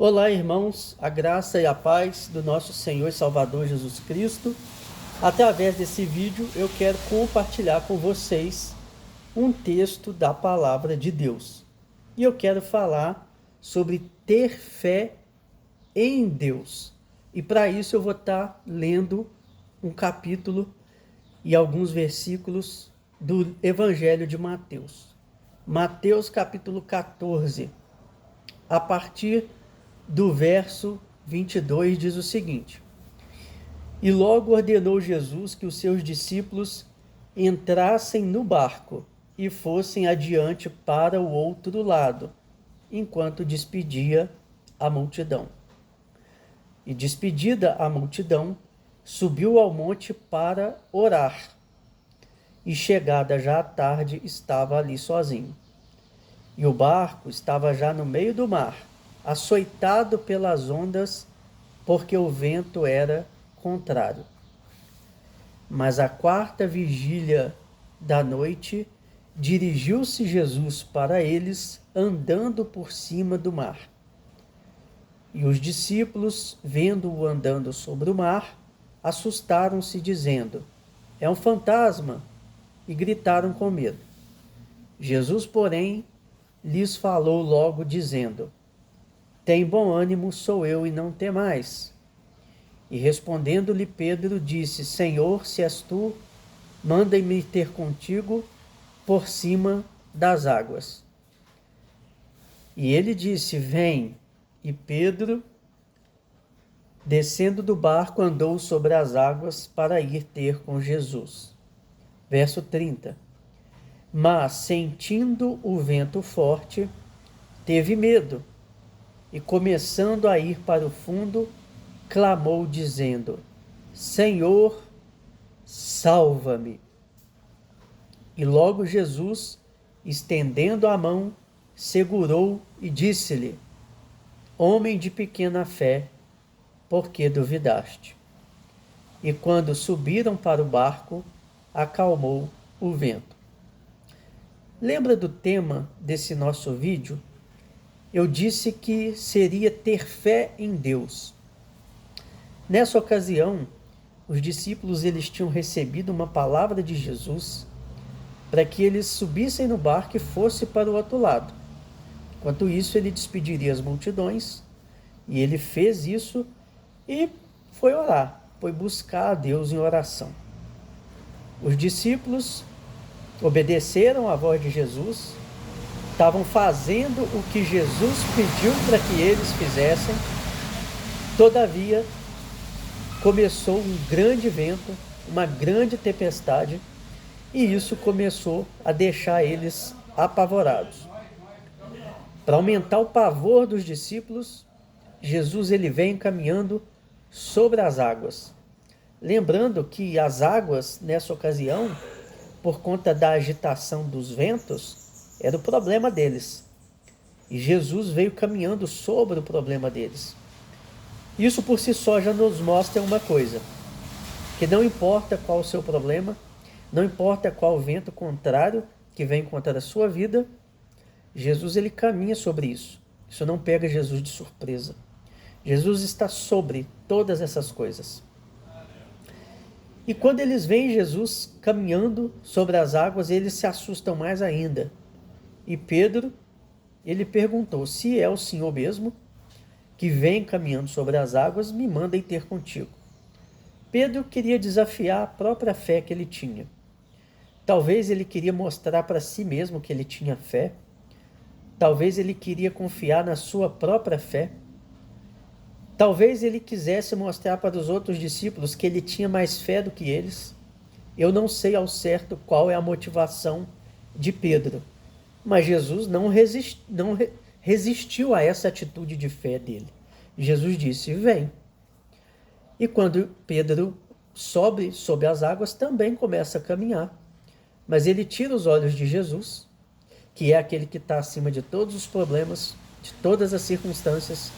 Olá, irmãos, a graça e a paz do nosso Senhor e Salvador Jesus Cristo. Através desse vídeo, eu quero compartilhar com vocês um texto da Palavra de Deus. E eu quero falar sobre ter fé em Deus. E para isso eu vou estar lendo um capítulo e alguns versículos do Evangelho de Mateus. Mateus capítulo 14, a partir do verso 22, diz o seguinte: E logo ordenou Jesus que os seus discípulos entrassem no barco e fossem adiante para o outro lado, enquanto despedia a multidão. E despedida a multidão, subiu ao monte para orar. E chegada já a tarde, estava ali sozinho. E o barco estava já no meio do mar, açoitado pelas ondas, porque o vento era contrário. Mas à quarta vigília da noite, dirigiu-se Jesus para eles, andando por cima do mar. E os discípulos, vendo-o andando sobre o mar, assustaram-se, dizendo: É um fantasma, e gritaram com medo. Jesus, porém, lhes falou logo, dizendo: Tem bom ânimo, sou eu, e não temais. E respondendo-lhe Pedro, disse: Senhor, se és tu, manda-me ter contigo por cima das águas. E ele disse: Vem. E Pedro, descendo do barco, andou sobre as águas para ir ter com Jesus. Verso 30. Mas, sentindo o vento forte, teve medo, e começando a ir para o fundo, clamou, dizendo: Senhor, salva-me. E logo Jesus, estendendo a mão, segurou e disse-lhe: Homem de pequena fé, por que duvidaste? E quando subiram para o barco, acalmou o vento. Lembra do tema desse nosso vídeo? Eu disse que seria ter fé em Deus. Nessa ocasião, os discípulos eles tinham recebido uma palavra de Jesus para que eles subissem no barco e fossem para o outro lado. Enquanto isso, ele despediria as multidões, e ele fez isso e foi orar, foi buscar a Deus em oração. Os discípulos obedeceram à voz de Jesus, estavam fazendo o que Jesus pediu para que eles fizessem. Todavia, começou um grande vento, uma grande tempestade, e isso começou a deixar eles apavorados. Para aumentar o pavor dos discípulos, Jesus ele vem caminhando sobre as águas. Lembrando que as águas, nessa ocasião, por conta da agitação dos ventos, era o problema deles. E Jesus veio caminhando sobre o problema deles. Isso por si só já nos mostra uma coisa: que não importa qual o seu problema, não importa qual o vento contrário que vem contra a sua vida, Jesus ele caminha sobre isso. Isso não pega Jesus de surpresa. Jesus está sobre todas essas coisas. E quando eles veem Jesus caminhando sobre as águas, eles se assustam mais ainda. E Pedro, ele perguntou: se é o Senhor mesmo que vem caminhando sobre as águas, me manda ir ter contigo. Pedro queria desafiar a própria fé que ele tinha. Talvez ele queria mostrar para si mesmo que ele tinha fé. Talvez ele queria confiar na sua própria fé. Talvez ele quisesse mostrar para os outros discípulos que ele tinha mais fé do que eles. Eu não sei ao certo qual é a motivação de Pedro, mas Jesus não resistiu a essa atitude de fé dele. Jesus disse: vem. E quando Pedro sobe sob as águas, também começa a caminhar. Mas ele tira os olhos de Jesus, que é aquele que está acima de todos os problemas, de todas as circunstâncias,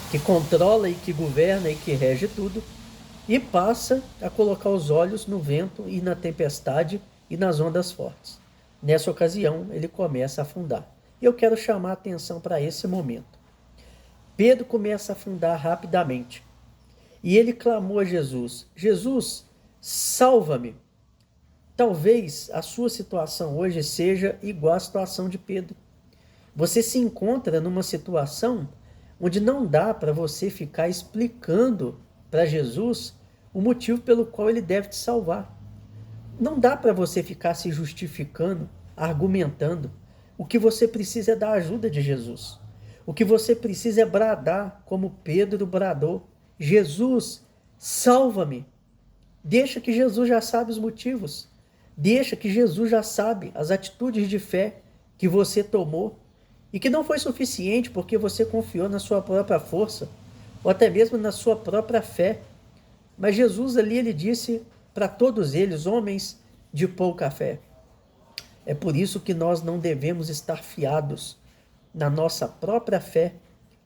que controla e que governa e que rege tudo, e passa a colocar os olhos no vento e na tempestade e nas ondas fortes. Nessa ocasião, ele começa a afundar. E eu quero chamar a atenção para esse momento. Pedro começa a afundar rapidamente. E ele clamou a Jesus: Jesus, salva-me. Talvez a sua situação hoje seja igual à situação de Pedro. Você se encontra numa situação onde não dá para você ficar explicando para Jesus o motivo pelo qual ele deve te salvar. Não dá para você ficar se justificando, argumentando. O que você precisa é da ajuda de Jesus. O que você precisa é bradar, como Pedro bradou: Jesus, salva-me. Deixa que Jesus já sabe os motivos. Deixa que Jesus já sabe as atitudes de fé que você tomou e que não foi suficiente porque você confiou na sua própria força ou até mesmo na sua própria fé. Mas Jesus ali, ele disse para todos eles: homens de pouca fé. É por isso que nós não devemos estar fiados na nossa própria fé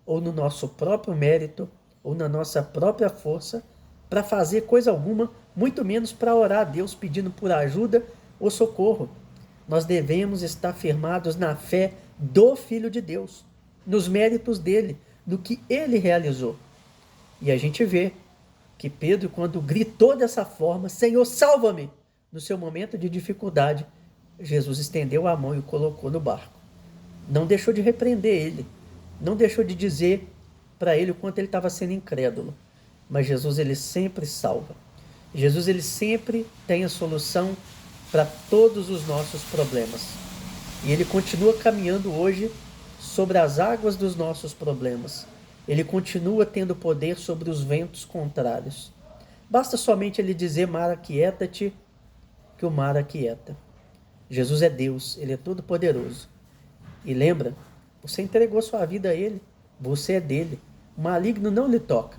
ou no nosso próprio mérito ou na nossa própria força para fazer coisa alguma, muito menos para orar a Deus pedindo por ajuda ou socorro. Nós devemos estar firmados na fé do Filho de Deus, nos méritos dele, do que ele realizou. E a gente vê que Pedro, quando gritou dessa forma: Senhor, salva-me, no seu momento de dificuldade, Jesus estendeu a mão e o colocou no barco. Não deixou de repreender ele, não deixou de dizer para ele o quanto ele estava sendo incrédulo. Mas Jesus, ele sempre salva. Jesus, ele sempre tem a solução para todos os nossos problemas. E ele continua caminhando hoje sobre as águas dos nossos problemas. Ele continua tendo poder sobre os ventos contrários. Basta somente ele dizer: mar, aquieta-te, que o mar aquieta. Jesus é Deus, ele é todo poderoso. E lembra, você entregou sua vida a ele, você é dele. O maligno não lhe toca.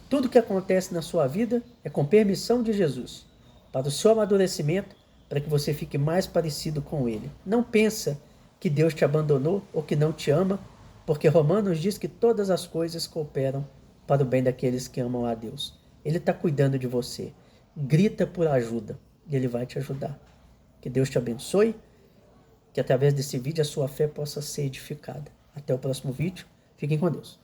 Tudo que acontece na sua vida é com permissão de Jesus, para o seu amadurecimento, para que você fique mais parecido com ele. Não pensa que Deus te abandonou ou que não te ama, porque Romanos diz que todas as coisas cooperam para o bem daqueles que amam a Deus. Ele está cuidando de você. Grita por ajuda e ele vai te ajudar. Que Deus te abençoe, que através desse vídeo a sua fé possa ser edificada. Até o próximo vídeo. Fiquem com Deus.